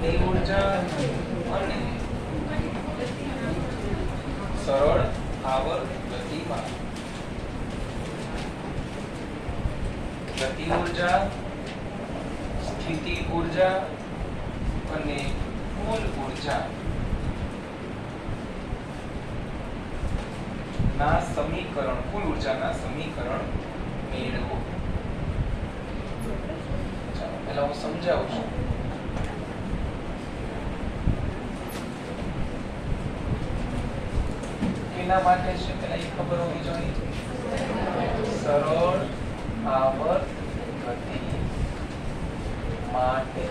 ગતિ ઊર્જા અને સરળ આવર્ત ગતિમાં ગતિ ઊર્જા, સ્થિતિ ઊર્જા અને કુલ ઊર્જા ના સમીકરણ, કુલ ઊર્જાના સમીકરણ મેળવો. ચાલો પહેલા હું સમજાવું છું. કેના માટે છે પહેલા એ ખબર હોવી જોઈએ. સરળ આવર્ત ગતિ માટે.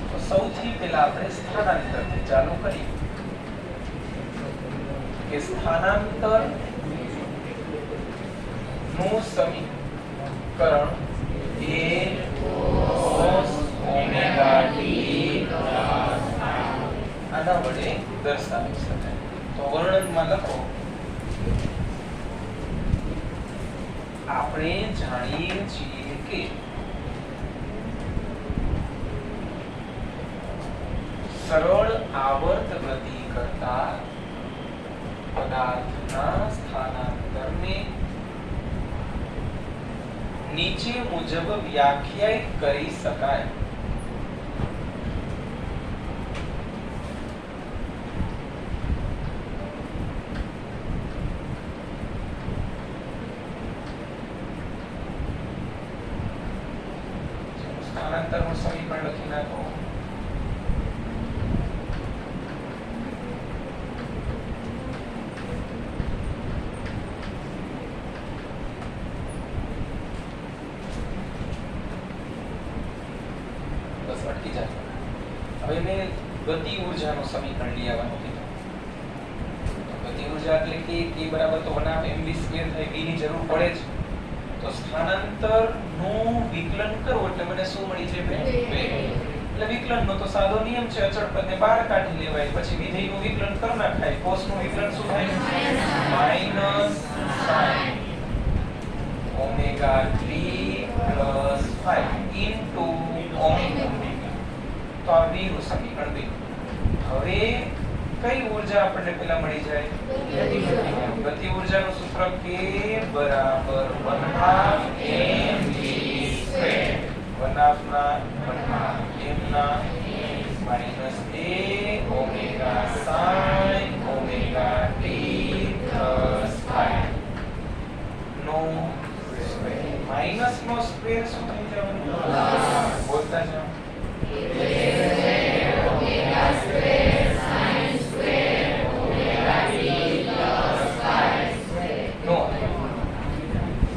તો સૌથી પહેલા આપણે સ્થાનાંતરથી ચાલુ કરીએ કે સ્થાનાંતર નું સમીકરણ એ cos ઓમેગા ટી આના વડે દર્શાવી શકાય. તો વર્ણનમાં લખો, આપણે જાણીએ છીએ કે સરળ આવર્ત ગતિ કરતા પદાર્થના સ્થાનાંતરને નીચે મુજબ વ્યાખ્યાયિત કરી શકાય. સ્થાનાંતરનું સમીકરણ લખી નાખો. હવે મેં ગતિ ઊર્જાનું સમીકરણ લઈ આવવાનું કીધું. ગતિ ઊર્જા એટલે કે k બરાબર તો 1/mv² થાય, v ની જરૂર પડે જ. તો સ્થાનાંતર નું વિકલન કરવું એટલે મને શું મળી જાય? વેગ. એટલે વિકલનનો તો સાદો નિયમ છે, અચળ પદને બહાર કાઢી લેવાય, પછી વિધેયનું વિકલન કરી નાખાય. cos નું વિકલન શું થાય? -sin omega t + 5 into omega. તો આ v નું સમીકરણ બન્યું. હવે કઈ ઊર્જા આપણને પહેલા મળી જાય? ગતિ ઊર્જાનું સૂત્ર k બરાબર 1/2mv², 1/2 ના minus a omega sin omega t + 5 નો સ્ક્વેર. માઈનસ નો સ્ક્વેર શું થઈ જવાનું? બોલતા જાઓ.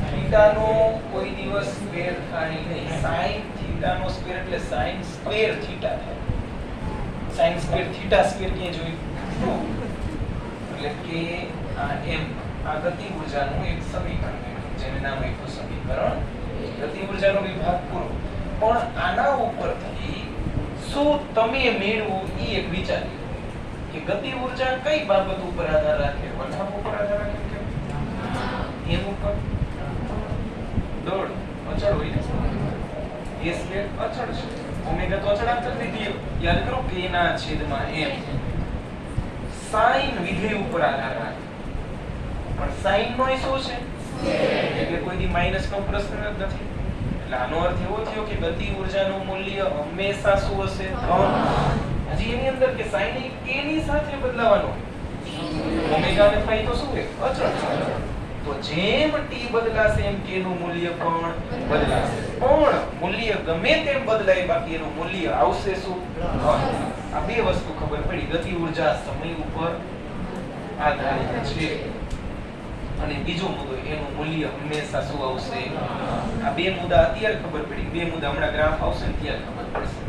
થીટાનો કોઈ દિવસ સ્ક્વેર થાય નહીં. sin થીટાનો સ્ક્વેર એટલે sin સ્ક્વેર થીટા થાય. sin સ્ક્વેર થીટા સ્ક્વેર ક્યાં જોયું? એટલે કે આ m આ ગતિ ઊર્જાનું એક સમીકરણ મેળવ્યું, જેને નામ આપ્યું સમીકરણ ગતિ ઊર્જાનો વિભાગ પૂરો. પણ આના ઉપરથી શું તમે મેળવો એ એક વિચાર્યું કે ગતિ ઊર્જા કઈ બાબત ઉપર આધાર રાખે? વળાંક ઉપર આધાર રાખે કે એમ ઉપર? દોડ અચળ હોય ને, a સ્ક્વેર અચળ છે, ઓમેગા તો અચળાંક લીધી. યાદ કરો k ના છેદમાં m. sin વિધેય ઉપર આધાર રાખે, પણ sin નો શું છે? એટલે કોઈ દી માઈનસ નો પ્રશ્ન જ નથી. એટલે આનો અર્થ એવો થયો કે ગતિ ઊર્જાનું મૂલ્ય હંમેશા શું હશે? ધન. હજી એની અંદર કે sin એ k ની સાથે બદલાવાનો. ઓમેગા અને phi તો શું છે? અચળ છે. તો જેમ t બદલાશે એમ k નું મૂલ્ય પણ બદલાશે. પણ મૂલ્ય ગમે તેમ બદલાય, બાકી એનું મૂલ્ય આવશે શું? ધન. આ બે વસ્તુ ખબર પડી. ગતિ ઊર્જા સમય ઉપર આધારિત છે. અને બીજો મુદ્દો, એનું મૂલ્ય હંમેશા શું આવશે? આ બે મુદ્દા અત્યારે ખબર પડી. બે મુદ્દા હમણાં ગ્રાફ આવશે ને ત્યારે ખબર પડશે.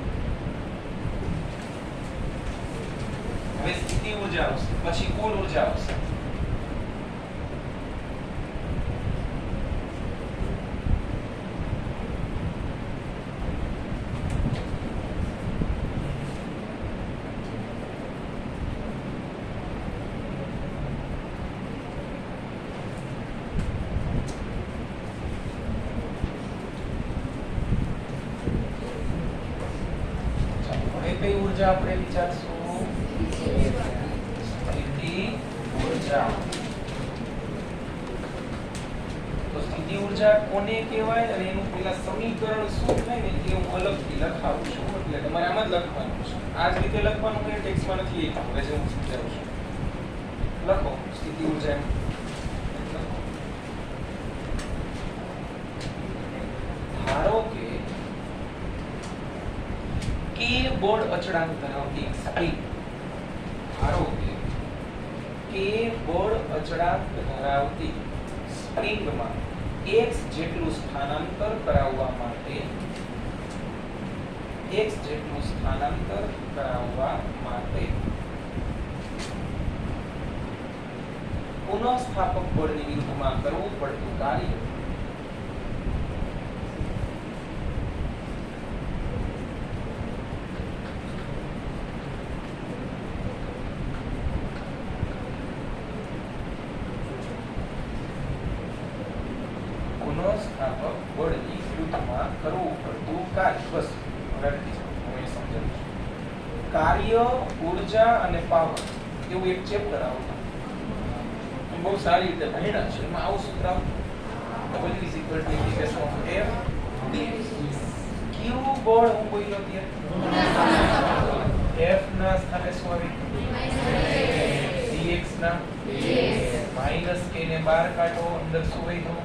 હવે સ્થિતિ ઊર્જા આવશે, પછી કુલ ઊર્જા આવશે. કઈ ઊર્જા આપણે વિચારશું? સ્થિતિ ઊર્જા. તો સ્થિતિ ઊર્જા કોને કહેવાય અને એનું પેલા સમીકરણ શું થાય ને એ હું અલગથી લખાવું છું. એટલે તમારે આમાં જ લખવાનું છે. આ જ રીતે લખવાનું કે ટેક્સ્ટમાં નથી લખવાનું. હવે હું સમજાવું છું. લખો સ્થિતિ ઊર્જા. ધારો કે કે બળ અચળાંક ધરાવતી એક સ્પ્રિંગ. ધારો કે બળ અચળાંક ધરાવતી સ્પ્રિંગમાં x જેટલું સ્થાનાંતર કરાવવા માટે પુનઃસ્થાપક બળની વિરુદ્ધમાં કરવું પડતું કાર્ય પુનઃસ્થાપક બળની વિરુદ્ધમાં કરવું પડતું કાર્ય. બસ હું સમજાવું છું. કાર્ય, ઊર્જા અને પાવર એવું એક ચેપ્ટર આવતું. બહુ સારી રીતે ભણ્યા છે. એમાં આવું સૂત્ર આવતું. W = integration of F dx. ક્યુ બળ હું બોલ્યો ત્યારે F ના સ્થાને શું આવી? dx ના માઈનસ k ને બહાર કાઢો, અંદર શું વધ્યું?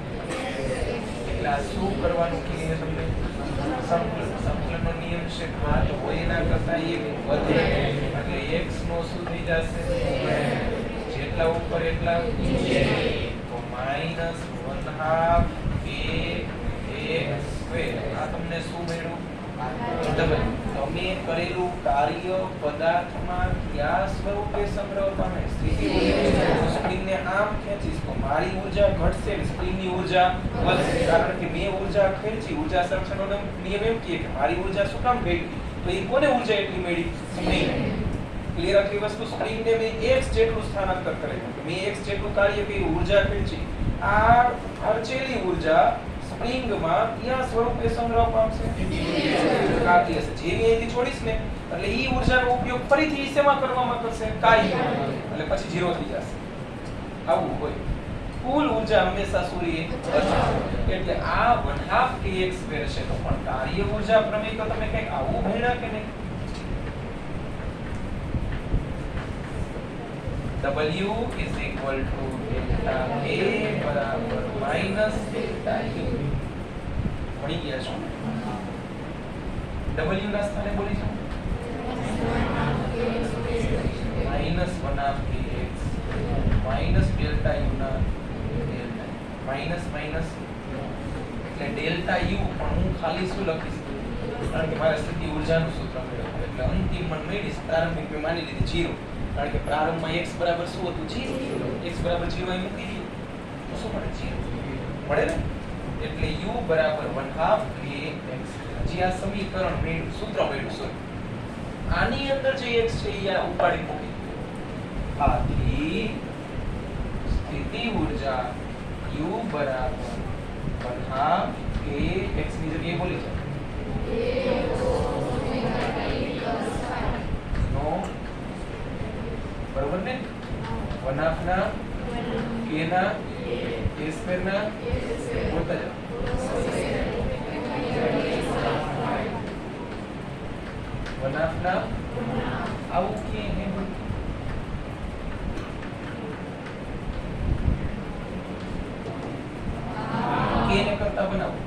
એટલે આ શું કરવાનું કે તમને સંકલનનો નિયમ છે. ઘાત હોય એના કરતા એક વધે એટલે x નો શું થઈ જશે? જેટલા ઉપર એટલા નીચે. તો -1/2 a(x²). આ તમને શું મળ્યું? તમે કરેલું કાર્ય પદાર્થમાં કયા સ્વરૂપે સંગ્રહ પામે? સ્થિતિ ઊર્જા. સ્પ્રિંગને આમ ખેંચીશ તો મારી ઊર્જા ઘટશે ને સ્પ્રિંગની ઊર્જા વધશે. કારણ કે મેં ઊર્જા ખેંચી. ઊર્જા સંરક્ષણનો નિયમ એમ કહે કે મારી ઊર્જા શું કામ ખેંચી? તો એ કોને ઊર્જા એટલી મળી? સ્પ્રિંગ. ક્લિયર આટલી વસ્તુ? સ્પ્રિંગને મેં x જેટલું સ્થાનાંતર કરેલું. મેં x જેટલું કાર્ય કર્યું, ઊર્જા ખેંચી. આ ખર્ચેલી ઊર્જા સ્પ્રિંગમાં કયા સ્વરૂપે સંગ્રહ પામશે? કાર્ય છે. જેવી અહીંથી છોડીશ ને એટલે ઈ ઊર્જાનો ઉપયોગ ફરીથી શેમાં કરવામાં કરશે? કાર્ય. એટલે પછી 0 થઈ જશે. આવું હોય. કુલ ઊર્જા હંમેશા સૂર્ય એટલે આ 1/2 kx² છે. તો પણ કાર્ય ઊર્જા પ્રમેય તો તમે કંઈક આવું ભણ્યા કે નહીં? W = delta A બરાબર માઈનસ ડેલ્ટા U. ભણી ગયા છો? W ના સ્થાને બોલી છો -1/kx માઈનસ ડેલ્ટા U ના ડેલ્ટા માઈનસ માઈનસ એટલે ડેલ્ટા U. પણ હું ખાલી શું લખીશ? કારણ કે મારે સ્થિતિ ઊર્જાનું સૂત્ર મળ્યું એટલે અંતિમ માં મેળવીશ. પ્રારંભિક મેં માની લીધી 0. કારણ કે પ્રારંભમાં x બરાબર શું હતું? 0. x બરાબર 0 અહીં મૂકી દીધું તો શું મળે? 0 મળે ને. એટલે u બરાબર 1/2 kx. હજી આ સમીકરણ મેળવ્યું, સૂત્ર મેળવ્યું. સોરી, આની અંદર જે x છે એ આ ઉપાડી મૂકી. આથી સ્થિતિ ઊર્જા u બરાબર 1/2 kx ની જગ્યાએ બોલી છે નો બરોબર ને? 1/2 ના k ના k² ના બોલતા જાઓ. 1/2 ના આવું કે હે k ને કરતા બનાવો.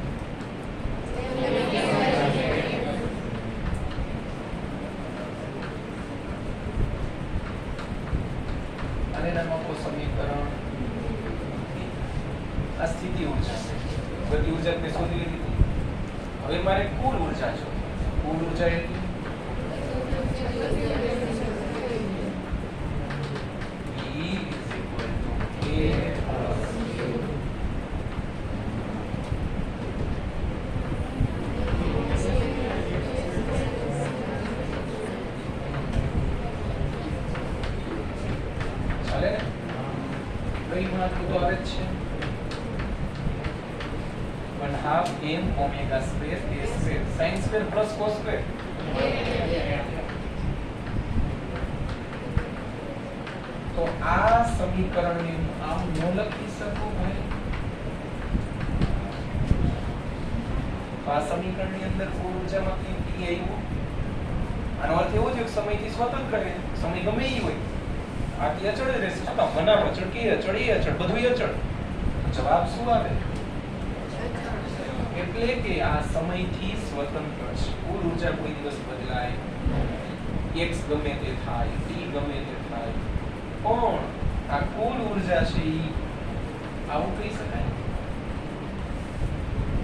અને નામ આપો સમીકરણ. આ સ્થિતિ ઊર્જા છે. બધી ઊર્જા મેં શોધી લીધી. હવે મારે કુલ ઊર્જા છે. કુલ ઊર્જા એટલી m omega² k² sin² plus cos². સમીકરણને આમ ન લખી શકો ભાઈ? આ સમીકરણની અંદર કુલ ઉર્જામાંથી T આવ્યું. આનો અર્થ એવો છે કે સમયથી સ્વતંત્ર છે. સમય ગમે એ હોય, આ T અચળ જ રહેશે. શું કામ? મનાવ અચળ, કે અચળ, એ અચળ, બધું અચળ. જવાબ શું આવે? એટલે કે આ સમયથી સ્વતંત્ર છે. કુલ ઉર્જા કોઈ દિવસ બદલાય, x ગમે તે થાય, t ગમે તે થાય, પણ આ કુલ ઉર્જા છે ઈ આવું કહી શકાય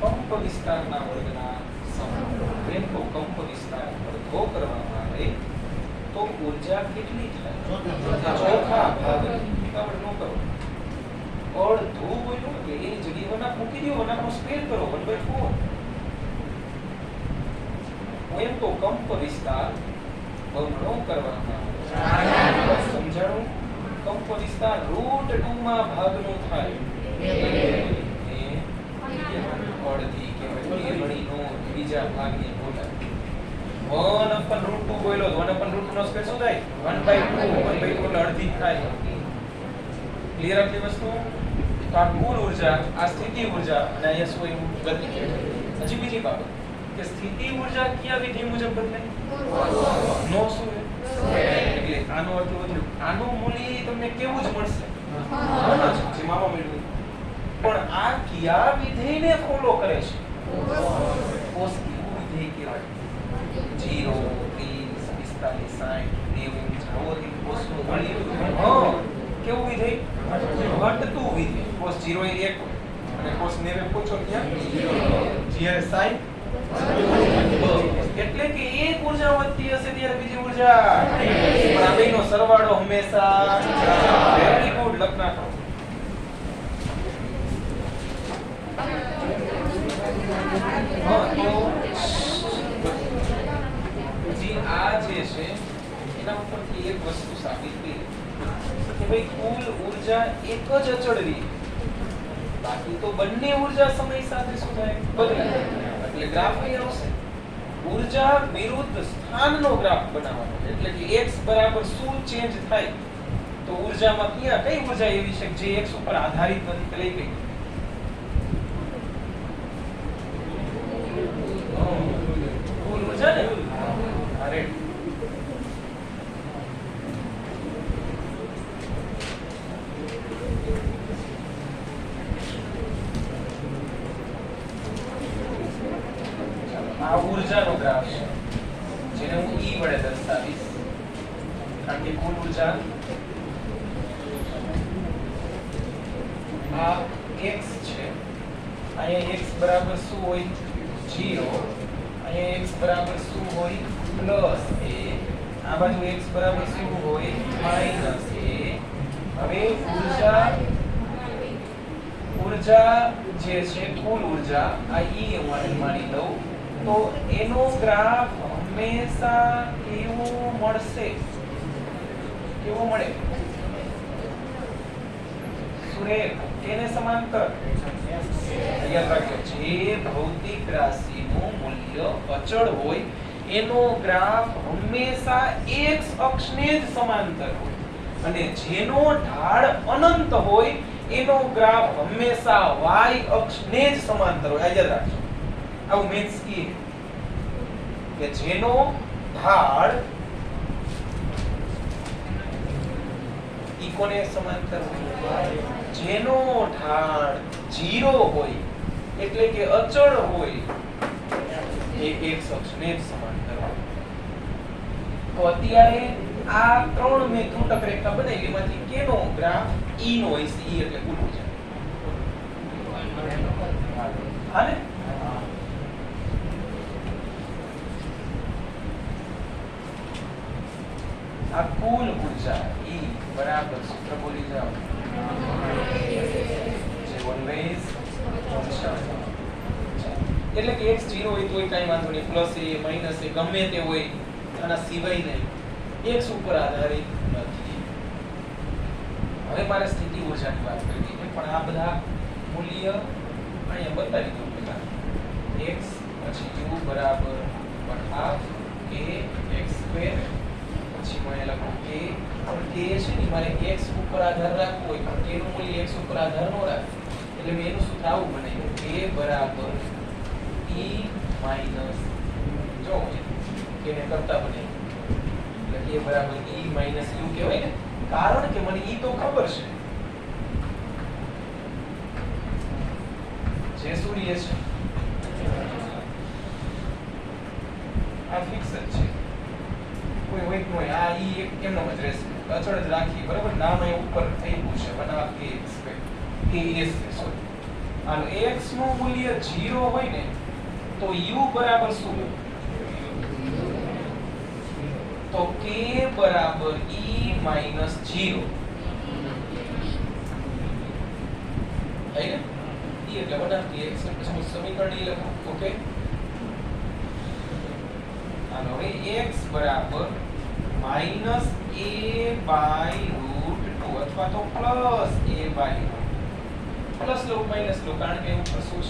કંપ વિસ્તારના વર્ગના સમપ્રમાણ. એમ તો કંપ વિસ્તાર અડધો કરવામાં આવે તો ઉર્જા કેટલી થાય? ચોથા ભાગની. બરાબર ન કરો. અડધું બોલ્યું કે એની જગ્યાએ વનાક મૂકી દો, વનાકનો સ્ક્વેર કરો 1/4. એમ તો કંપ વિસ્તાર બમણો કરવામાં આવે. સમજાણું? કંપ વિસ્તાર √2 માં ભાગનો થાય. અડધી કે ગણીનો બીજા ભાગની બોલાય. 1/√2 બોલ્યો, 1/√2 નો સ્ક્વેર શું થાય? 1/2. 1/2 એટલે અડધી થાય. ક્લિયર આટલી વસ્તુ? તો આ કુલ ઉર્જા, આ સ્થિતિ ઉર્જા, અને અહીંયા શું એવું ગતિ. હજી બીજી બાબત કે સ્થિતિ ઉર્જા કયા વિધિ મુજબ બદલાય? નો શું એટલે આનો અર્થ એવો થયો, આનું મૂલ્ય તમને કેવું જ મળશે, જે મામા મેળવ્યું. પણ આ કયા વિધેયને ફોલો કરે છે? કોસ કેવું વિધેય કહેવાય? 0 30 45 60 90 જાવોથી કોસનું મૂલ્ય કેવું વિધેય? ઘટતું વિધેય. કોસ 0 એ 1 અને કોસ 90 પૂછો ત્યાં 0. જ્યારે sin એટલે કે એક ઉર્જા વધતી હશે ત્યારે બીજી ઉર્જા, પણ આ બેનો સરવાળો હંમેશા વેરી ગુડ લખ નાખો. આ જે છે એના ઉપરથી એક વસ્તુ સાબિત કરી કે ભાઈ કુલ ઉર્જા એક જ અચળ રહી, બાકી તો બંને ઉર્જા સમય સાથે શું થાય? બદલાય. એટલે ગ્રાફ અહીં આવશે. ઉર્જા વિરુદ્ધ સ્થાનનો ગ્રાફ બનાવવાનો, એટલે કે x બરાબર શું ચેન્જ થાય તો ઉર્જામાં ક્યાં કઈ ઉર્જા એવી છે જે x ઉપર આધારિત નથી, લઈ ગઈ કુલ ઉર્જા ને. અરે આ ઉર્જાનો ગ્રાફ છે જેને હું E વડે દર્શાવીશ, કારણ કે કુલ ઉર્જા આ x છે. અહીંયા x બરાબર શું હોય? 0. અહીંયા x બરાબર શું હોય? Plus a. આ બાજુ x બરાબર શું હોય? Minus a. હવે ઉર્જા જે છે કુલ ઉર્જા આ E માની લઉં તો એનો ગ્રાફ હંમેશા કેવો મળશે? કેવો મળે? સુરેખ કેને સમાંતર? યાદ રાખજો, જે ભૌતિક રાશિનું મૂલ્ય અચળ હોય એનો ગ્રાફ હંમેશા x અક્ષને જ સમાંતર હોય, અને જેનો ઢાળ અનંત હોય એનો ગ્રાફ હંમેશા y અક્ષને જ સમાંતર હોય. યાદ રાખજો, આવું મેથ્સ કે જેનો ઢાળ ઈ કોને સમાંતર હોય? જેનો ઢાળ 0 હોય એટલે કે અચળ હોય એ x અક્ષને જ સમાંતર હોય. તો અત્યારે આ ત્રણ મેં ત્રુટક રેખા બનાવી, એમાંથી કેનો ગ્રાફ E નો હોય છે? E એટલે કુલ ઉર્જા. હાલે આ કુલ ઉર્જા E બરાબર સૂત્ર બોલી જાઓ, જે ઓલવેઝ એટલે કે x 0 હોય તોય કાઈ વાંધો નહીં, પ્લસ a માઈનસ a ગમે તે હોય, આના સિવાય નહીં, x ઉપર આધારિત નથી. હવે મારે સ્થિતિ ઉર્જાની વાત કરવી છે, પણ આ બધા મૂલ્ય અહીંયા બતાવી દઉં પહેલા. x પછી u બરાબર 1/2 a x² પછી મને લખો k કે છે ને મારે x ઉપર આધાર રાખવો હોય પણ k નું મૂલ્ય x ઉપર આધાર ન રાખે એટલે મેં એનું સૂત્ર આવું બનાવ્યું k બરાબર e માઈનસ જો કે ને કરતા બનાવ્યું એટલે k બરાબર e માઈનસ u કહેવાય ને કારણ કે મને e તો ખબર છે જે સૂર્ય છે આ ફિક્સ જ છે કોઈ હોય કે હોય આ ઈ એક કેમનો જ રહેશે અચળ જ રાખી બરાબર નામ એ ઉપર થઈલું છે બનાવ કે s સોરી આનો x નું મૂલ્ય 0 હોય ને તો u બરાબર શું તો k બરાબર e માઈનસ 0 થાય ને e એટલે બનાવ કે x પછી સમીકરણ ઈ લખો ઓકે આનો હવે x બરાબર માઈનસ a બાય રૂટ 2 અથવા તો પ્લસ a બાય પ્લસ લો માઈનસ લો કારણ કે ઉપર શું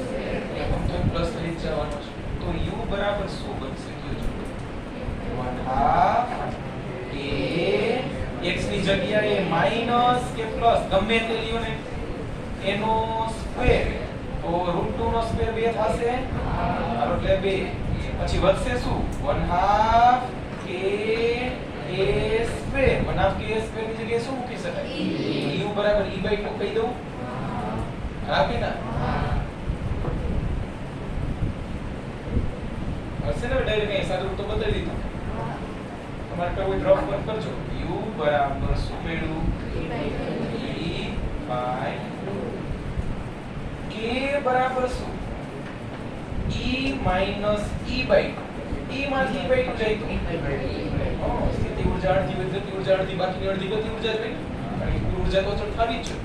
છે એકમ તો પ્લસ થઈ જવાનો છે તો u બરાબર શું બનશે કયો જો 1/2 a x ની જગ્યાએ માઈનસ કે પ્લસ ગમે તે લ્યો ને એનો સ્ક્વેર તો રૂટ 2 નો સ્ક્વેર 2 થશે એટલે 2 પછી વધશે શું 1/2 k a square 1/2 k square ની જગ્યાએ શું મૂકી શકાય u બરાબર e બાય 2 કહી દઉં હા કે ના હશે ને ડાયરેક્ટ અહીં સાદું તો બદલી દીધું તમારે કરવું ડ્રોપ પર કરજો u બરાબર શું મેળવું e બાય k બરાબર શું e minus e by 2 e માંથી e બાય 2 જાય તો સ્થિતિ ઊર્જા અડધી હોય ગતિ ઊર્જા અડધી બાકીની અડધી ગતિ ઊર્જા જ હોય કારણ કે કુલ ઊર્જા તો અચળ થવી જ છે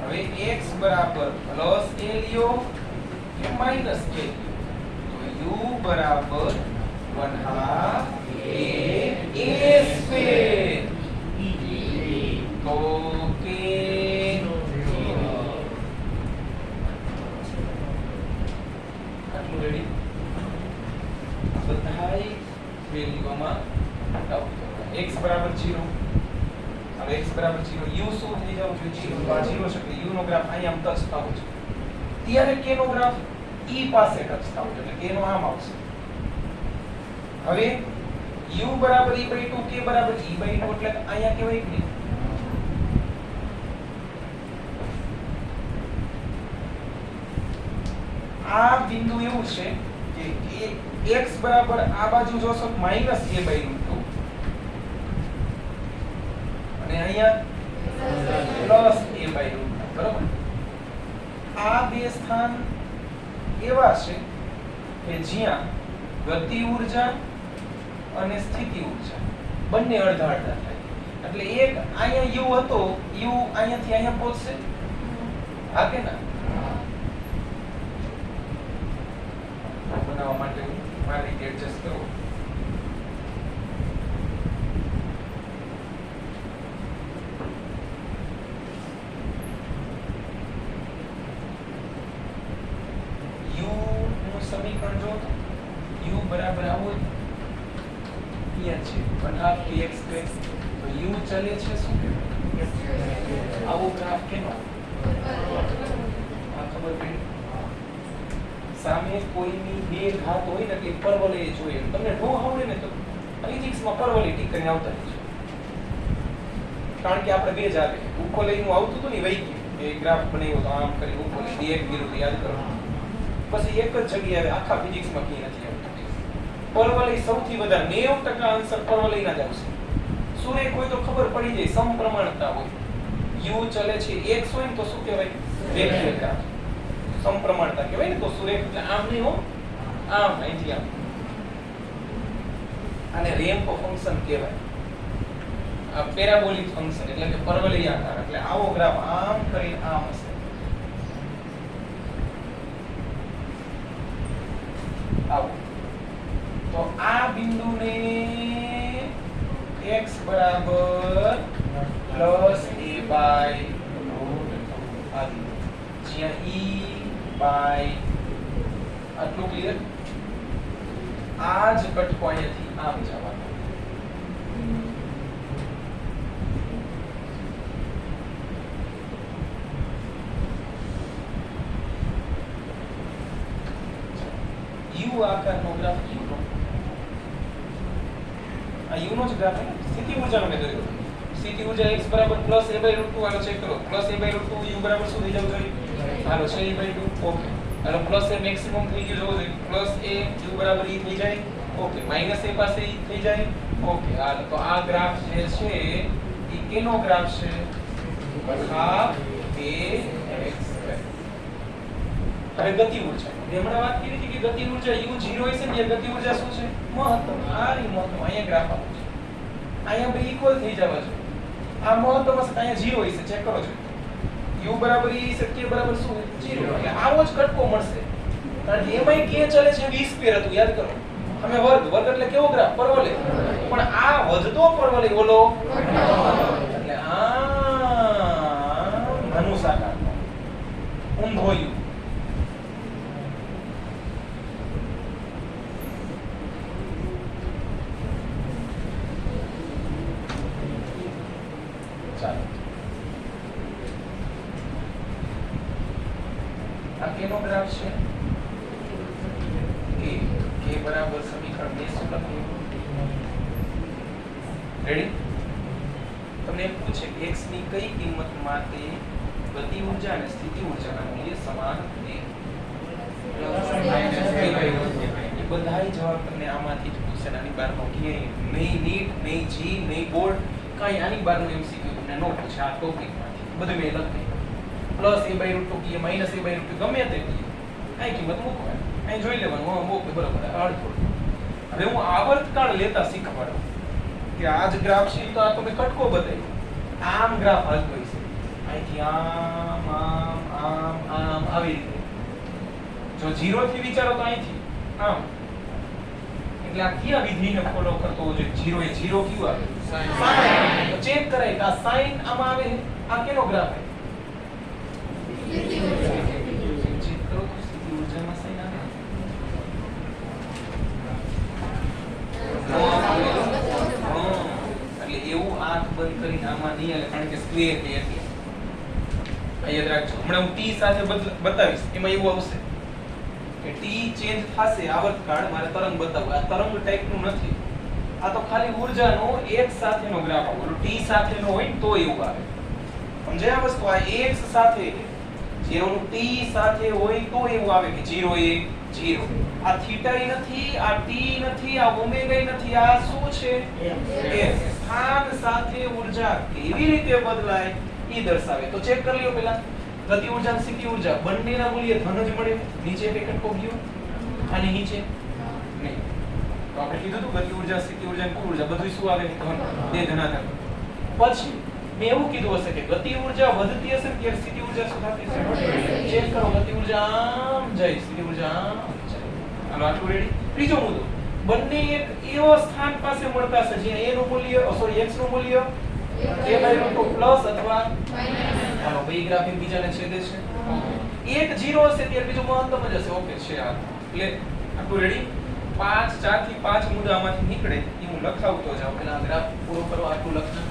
હવે x બરાબર પ્લસ a લ્યો કે માઈનસ a તો u બરાબર 1/2 a સ્ક્વેર તો k આટલું રેડી બધાય વેલ્યુમાં x બરાબર 0 હવે x બરાબર 0 u શું થઈ જવું જોઈએ 0 તો આ 0 છે એટલે u નો ગ્રાફ અહીંયા ટચ થવો છે ત્યારે k નો ગ્રાફ e પાસે ટચ થવો છે એટલે k નો આમ આવશે હવે u બરાબર e બાય 2 k બરાબર e બાય 2 એટલે અહીંયા કેવાય કે આ બિંદુ એવું છે કે x બરાબર આ બાજુ જોશો માઈનસ a બાય √2 અને અહીંયા પ્લસ a બાય √2 બરાબર આ બે સ્થાન એવા છે કે જ્યાં ગતિ ઊર્જા અને સ્થિતિ ઊર્જા બંને અડધા અડધા થાય એટલે એક અહીંયા u હતો u અહીંયાથી અહીંયા પહોંચશે હા કે ના બનાવવા માટે મારી રીતે એડજસ્ટ કરો u નું સમીકરણ જો તો u બરાબર આવું અહીંયા છે 1/2 kx સ્ક્વેર તો u ચલે છે શું આવો ગ્રાફ કેનો આ ખબર પડી સામે કોઈની બે ઘાત હોય ને કે પરવલય જોઈએ તમને નો આવડે ને તો ફિઝિક્સમાં પરવલય કરીને આવતા રહેજો કારણ કે આપણે બે જ આવે ઉપવલયનું આવતું હતું ને વહી ગયું એ ગ્રાફ બનાવ્યો તો આમ કરી ઉપવલય એક વિરુદ્ધ યાદ કરો પછી એક જ જગ્યાએ આખા ફિઝિક્સમાં ક્યાંય નથી આવતું પરવલય સૌથી વધારે 90% આન્સર પરવલયના જ આવશે સુરેખ હોય તો ખબર પડી જાય સમપ્રમાણતા હોય u ચલે છે x હોય ને તો શું કહેવાય રેખીય ગ્રાફ સમપ્રમાણતા કહેવાય ને તો સુરેખ એટલે આમ નહીં હો આમ અહીંથી આમ આને રેમ્પ ફંક્શન કહેવાય આ પેરાબોલિક ફંક્શન એટલે કે પરવલયાકાર એટલે આવો ગ્રાફ આમ કરીને આમ હશે આવો તો આ બિંદુને x બરાબર પ્લસ a બાય √2 જ્યાં e બાય આટલું ક્લિયર આ જ કટકો અહીંયાથી આમ જવાનો. યુ આકારનો ગ્રાફ યુ નો આ યુ નો જ ગ્રાફ છે. સ્થિતિ ઊર્જાનો મેં દોર્યો. સ્થિતિ ઊર્જા x બરાબર +a/√2 હાલો ચેક કરો. +a/√2 u બરાબર શું થઈ જવું જોઈએ? હાલો છે a/2. ઓકે હાલો પ્લસ એ મેક્સિમમ થઈ ગયું જોવો જોઈએ. પ્લસ એ u બરાબર e થઈ જાય. ઓકે માઈનસ એ પાસે e થઈ જાય. ઓકે હાલો તો આ ગ્રાફ જે છે એ કેનો ગ્રાફ છે? Half ax. હવે ગતિ ઊર્જા હમણાં વાત કરી હતી કે ગતિ ઊર્જા u 0 હશે ને ગતિ ઊર્જા શું છે? મહત્તમ. આ રી મહત્તમ અહીંયા ગ્રાફ આપો છે. અહીંયા બે ઇક્વલ થઈ જવા છે. આ મહત્તમ હશે અહીંયા 0 હશે ચેક કરો છો. u બરાબર e શક્ય બરાબર શું 0 એટલે આવો જ કટકો મળશે. કારણ કે એમાંય કે ચલે છે v સ્ક્વેર હતું યાદ કરો. અમે વર્ગ એટલે કેવો ગ્રાફ? પરવલય. પણ આ વધતો પરવલય ઓલો એટલે આ ધનુષાકાર ઊંધો u. ચાલો આ કેનો ગ્રાફ છે? k બરાબર સમીકરણ 2 શું લખ્યું? રેડી? તમને એમ પૂછે કે x ની કઈ કિંમત માટે ગતિ ઊર્જા અને સ્થિતિ ઊર્જાના મૂલ્ય સમાન છે? એ બધાય જવાબ તમને આમાંથી જ પૂછશે. આની બહારનો ક્યાંય નહીં નીટ નહીં જી નહીં બોર્ડ કાંઈ આની બહારનું MCQ તમને નો પૂછે. આ ટોપિકમાંથી બધું મેં લખી +a/√2 કે -a/√2 ગમે તે આ કિંમત મૂકવાની. અહીં જોઈ લેવાનું હા મૂકે બરોબર અડધો. હવે હું આવર્તકાળ લેતા શીખવાડું કે આ જ ગ્રાફ છે તો આ તમે કટકો બતાવ્યો. આમ ગ્રાફ હાલતો હોય છે અહીંથી આમ આમ આમ આમ આવી રીતે. જો 0 થી વિચારો તો અહીંથી આમ એટલે આ કયા વિધિને ફોલો કરતો હોય? 0 એ 0 ક્યુ આવે? sin. તો ચેક કરાય કે આ sin આમાં આવે. આ કેનો ગ્રાફ છે? સ્થિતિ ઊર્જા. ચેક કરો તો સ્થિતિ ઊર્જામાં sin આવે. એટલે એવું આંખ બંધ કરીને આમાં નહીં આવે કારણ કે સ્ક્વેર છે એટલે આ યાદ રાખજો. હમણાં હું t સાથે બતાવીશ એમાં એવું આવશે કે t ચેન્જ થશે આવર્તકાળ. મારે તરંગ બતાવવું. આ તરંગ ટાઈપનું નથી. આ તો ખાલી ઊર્જાનો એક સાથેનો ગ્રાફ આવે. t સાથેનો હોય તો એવું આવે. સમજાય આ વસ્તુ? આ x સાથે જેનું t સાથે હોય તો એવું આવે કે 0 એ 0. આ થીટા નથી, આ t નથી, આ ઓમેગા નથી. આ શું છે? s. સ્થાન સાથે ઊર્જા કેવી રીતે બદલાય એ દર્શાવે. તો ચેક કરી લ્યો પહેલા. ગતિ ઊર્જા અને સ્થિતિ ઊર્જા બંનેના મૂલ્ય ધન જ મળે. નીચે પેકેટ કો ગયો અને નીચે નહીં. તો આપણે કીધું હતું ગતિ ઊર્જા સ્થિતિ ઊર્જા અને કુલ ઊર્જા બધું શું આવે? ધન. બે ધનાત્મક. પછી મેં એવું કીધું હશે કે ગતિ ઊર્જા વધતી હશે ત્યારે સ્થિતિ ઊર્જા શું થતી હશે? ચેક કરો. ગતિ ઊર્જા આમ જાય, સ્થિતિ ઊર્જા આમ જાય. હાલો આટલું રેડી. ત્રીજો મુદ્દો બંને એક એવો સ્થાન પાસે મળતા હશે જ્યાં a નું મૂલ્ય x નું મૂલ્ય a/√2 પ્લસ અથવા માઈનસ. હાલો બે ગ્રાફ એકબીજાને છેદે છે. એક 0 હશે ત્યારે બીજું મહત્તમ જ હશે. ઓકે છે આ. એટલે આટલું રેડી. 4 થી 5 મુદ્દા આમાંથી નીકળે એ હું લખાવતો જાઉં. પહેલા ગ્રાફ પૂરો કરો. આટલું લખતા